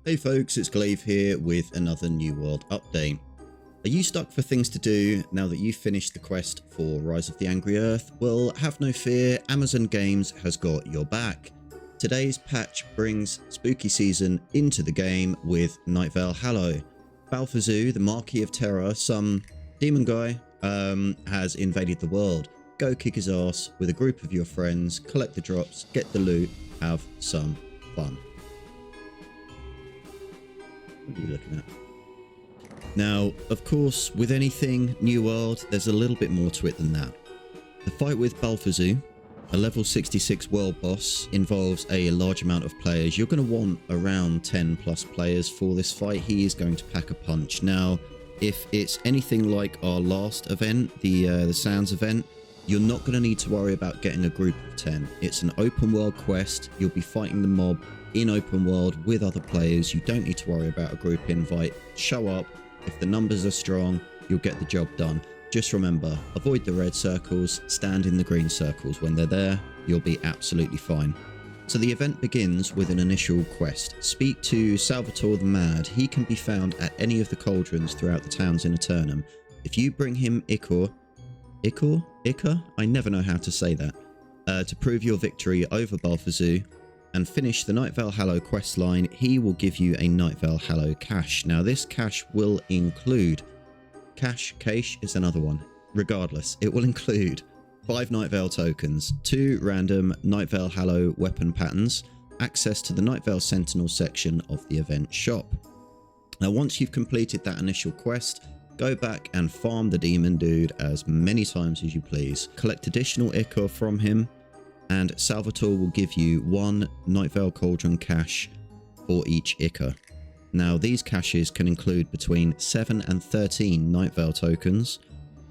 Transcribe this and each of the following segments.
Hey folks, it's Glaive here with another New World update. Are you stuck for things to do now that you've finished the quest for Rise of the Angry Earth? Well, have no fear, Amazon Games has got your back. Today's patch brings Spooky Season into the game with Nightveil Hallow. Balthazar, the Marquis of Terror, some demon guy, has invaded the world. Go kick his ass with a group of your friends, collect the drops, get the loot, have some fun. What are you looking at? Now, of course, with anything New World, there's a little bit more to it than that. The fight with Balthazar, a level 66 world boss, involves a large amount of players. You're going to want around 10 plus players for this fight. He is going to pack a punch. Now, if it's anything like our last event, the Sands event, you're not going to need to worry about getting a group of 10. It's an open world quest. You'll be fighting the mob in open world with other players. You don't need to worry about a group invite. Show up. If the numbers are strong, you'll get the job done. Just remember, avoid the red circles, stand in the green circles. When they're there, you'll be absolutely fine. So the event begins with an initial quest. Speak to Salvatore the Mad. He can be found at any of the cauldrons throughout the towns in Eternum. If you bring him Ichor? I never know how to say that. To prove your victory over Balthazar and finish the Nightveil Hallow questline, he will give you a Nightveil Hallow cache. Now this cache will include... Cache is another one. Regardless, it will include 5 Nightveil tokens, 2 random Nightveil Hallow weapon patterns, access to the Nightveil Sentinel section of the event shop. Now once you've completed that initial quest, go back and farm the demon dude as many times as you please. Collect additional Ichor from him, and Salvatore will give you 1 Nightveil Cauldron cache for each Ichor. Now these caches can include between 7 and 13 Nightveil tokens,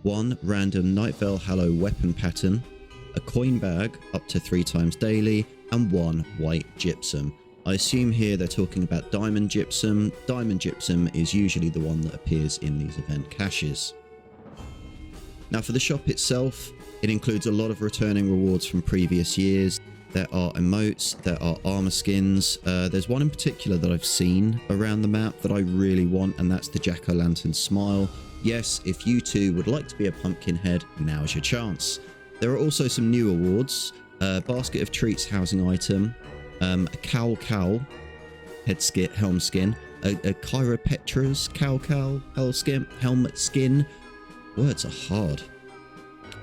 1 random Nightveil Hallow weapon pattern, a coin bag up to 3 times daily, and 1 white gypsum. I assume here they're talking about diamond gypsum. Diamond gypsum is usually the one that appears in these event caches. Now for the shop itself, it includes a lot of returning rewards from previous years. There are emotes, there are armor skins. There's one in particular that I've seen around the map that I really want, and that's the Jack-o'-lantern smile. Yes, if you too would like to be a pumpkin head, now's your chance. There are also some new awards. Basket of treats housing item, a cowl helm skin, a chiropetra's cowl helmet skin. Words are hard.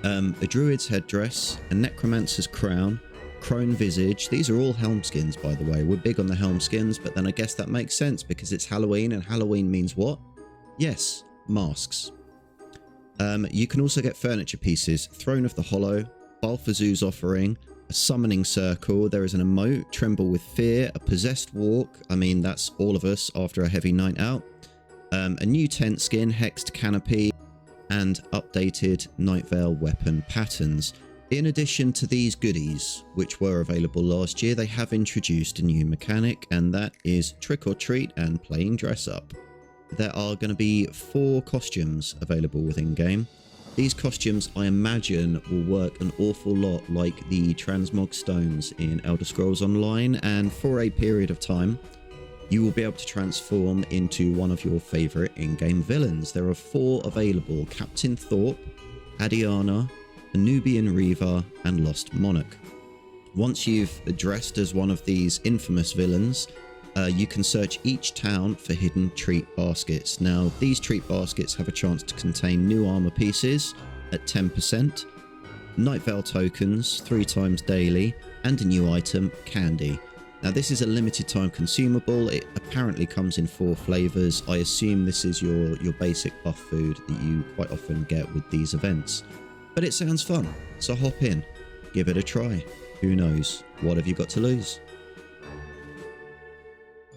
A druid's headdress, a necromancer's crown, crone visage. These are all helm skins, by the way. We're big on the helm skins, but then I guess that makes sense because it's Halloween, and Halloween means what? Yes, masks. You can also get furniture pieces, Throne of the Hollow, Balthazar's offering, a summoning circle. There is an emote, Tremble with Fear, a possessed walk. I mean, that's all of us after a heavy night out. A new tent skin, hexed canopy, and updated Nightveil weapon patterns. In addition to these goodies, which were available last year, they have introduced a new mechanic, and that is trick or treat and playing dress up. There are going to be 4 costumes available within game. These costumes, I imagine, will work an awful lot like the transmog stones in Elder Scrolls Online, and for a period of time, you will be able to transform into one of your favourite in-game villains. There are 4 available: Captain Thorpe, Adiana, the Nubian Reaver, and Lost Monarch. Once you've dressed as one of these infamous villains, you can search each town for hidden treat baskets. Now, these treat baskets have a chance to contain new armor pieces at 10%, Nightveil tokens 3 times daily, and a new item, candy. Now this is a limited time consumable. It apparently comes in 4 flavors. I assume this is your basic buff food that you quite often get with these events. But it sounds fun, so hop in, give it a try. Who knows? What have you got to lose?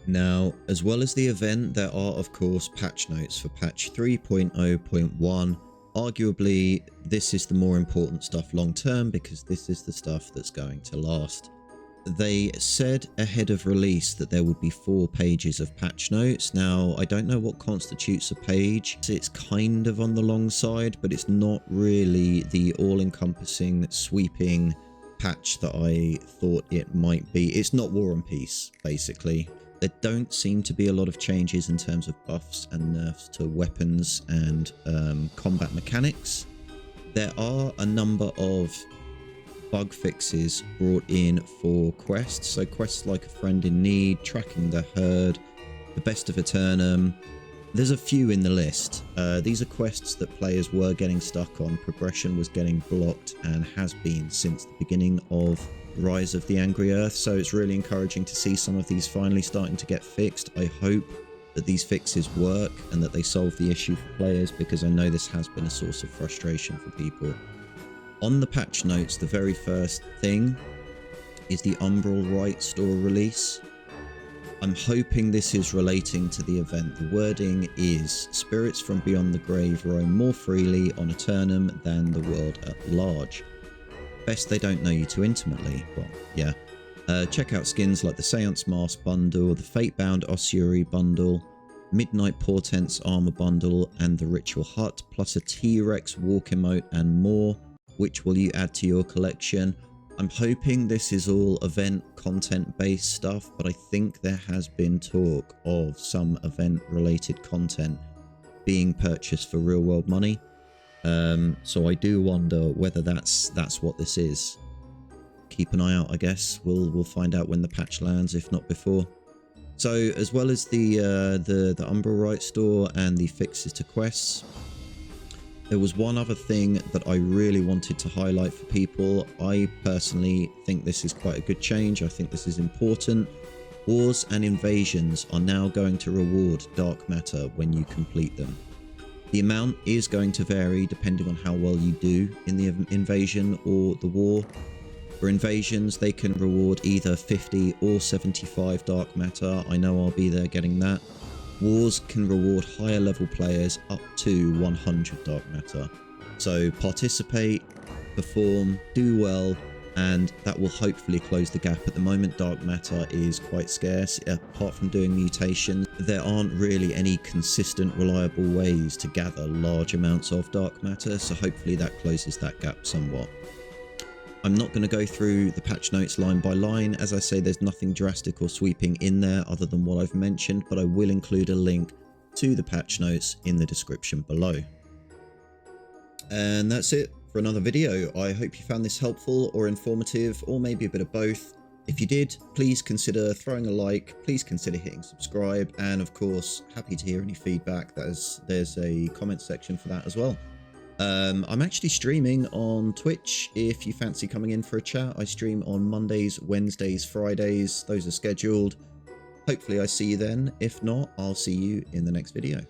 Now, as well as the event, there are of course patch notes for patch 3.0.1. Arguably, this is the more important stuff long term because this is the stuff that's going to last. They said ahead of release that there would be 4 pages of patch notes. Now, I don't know what constitutes a page. It's kind of on the long side, but it's not really the all-encompassing, sweeping patch that I thought it might be. It's not War and Peace, basically. There don't seem to be a lot of changes in terms of buffs and nerfs to weapons and combat mechanics. There are a number of bug fixes brought in for quests. So quests like A Friend in Need, Tracking the Herd, The Best of Eternum. There's a few in the list. These are quests that players were getting stuck on. Progression was getting blocked and has been since the beginning of Rise of the Angry Earth. So it's really encouraging to see some of these finally starting to get fixed. I hope that these fixes work and that they solve the issue for players, because I know this has been a source of frustration for people. On the patch notes, the very first thing is the Umbral Rite store release. I'm hoping this is relating to the event. The wording is, spirits from beyond the grave roam more freely on Eternum than the world at large. Best they don't know you too intimately. Well, yeah. Check out skins like the Seance Mask bundle, the Fatebound Ossuary bundle, Midnight Portents armor bundle, and the Ritual Hut, plus a T-Rex walk emote and more. Which will you add to your collection? I'm hoping this is all event content based stuff, but I think there has been talk of some event related content being purchased for real world money. So I do wonder whether that's what this is. Keep an eye out, I guess. We'll find out when the patch lands, if not before. So as well as the Umbral Rite store and the fixes to quests, there was one other thing that I really wanted to highlight for people. I personally think this is quite a good change. I think this is important. Wars and invasions are now going to reward dark matter when you complete them. The amount is going to vary depending on how well you do in the invasion or the war. For invasions, they can reward either 50 or 75 dark matter. I know I'll be there getting that. Wars can reward higher level players up to 100 dark matter. So participate, perform, do well, and that will hopefully close the gap. At the moment, dark matter is quite scarce. Apart from doing mutations, there aren't really any consistent, reliable ways to gather large amounts of dark matter, so hopefully that closes that gap somewhat. I'm not going to go through the patch notes line by line. As I say, there's nothing drastic or sweeping in there other than what I've mentioned, but I will include a link to the patch notes in the description below. And that's it for another video. I hope you found this helpful or informative, or maybe a bit of both. If you did, please consider throwing a like, please consider hitting subscribe, and of course, happy to hear any feedback. There's a comment section for that as well. I'm actually streaming on Twitch if you fancy coming in for a chat. I stream on Mondays, Wednesdays, Fridays. Those are scheduled. Hopefully I see you then. If not, I'll see you in the next video.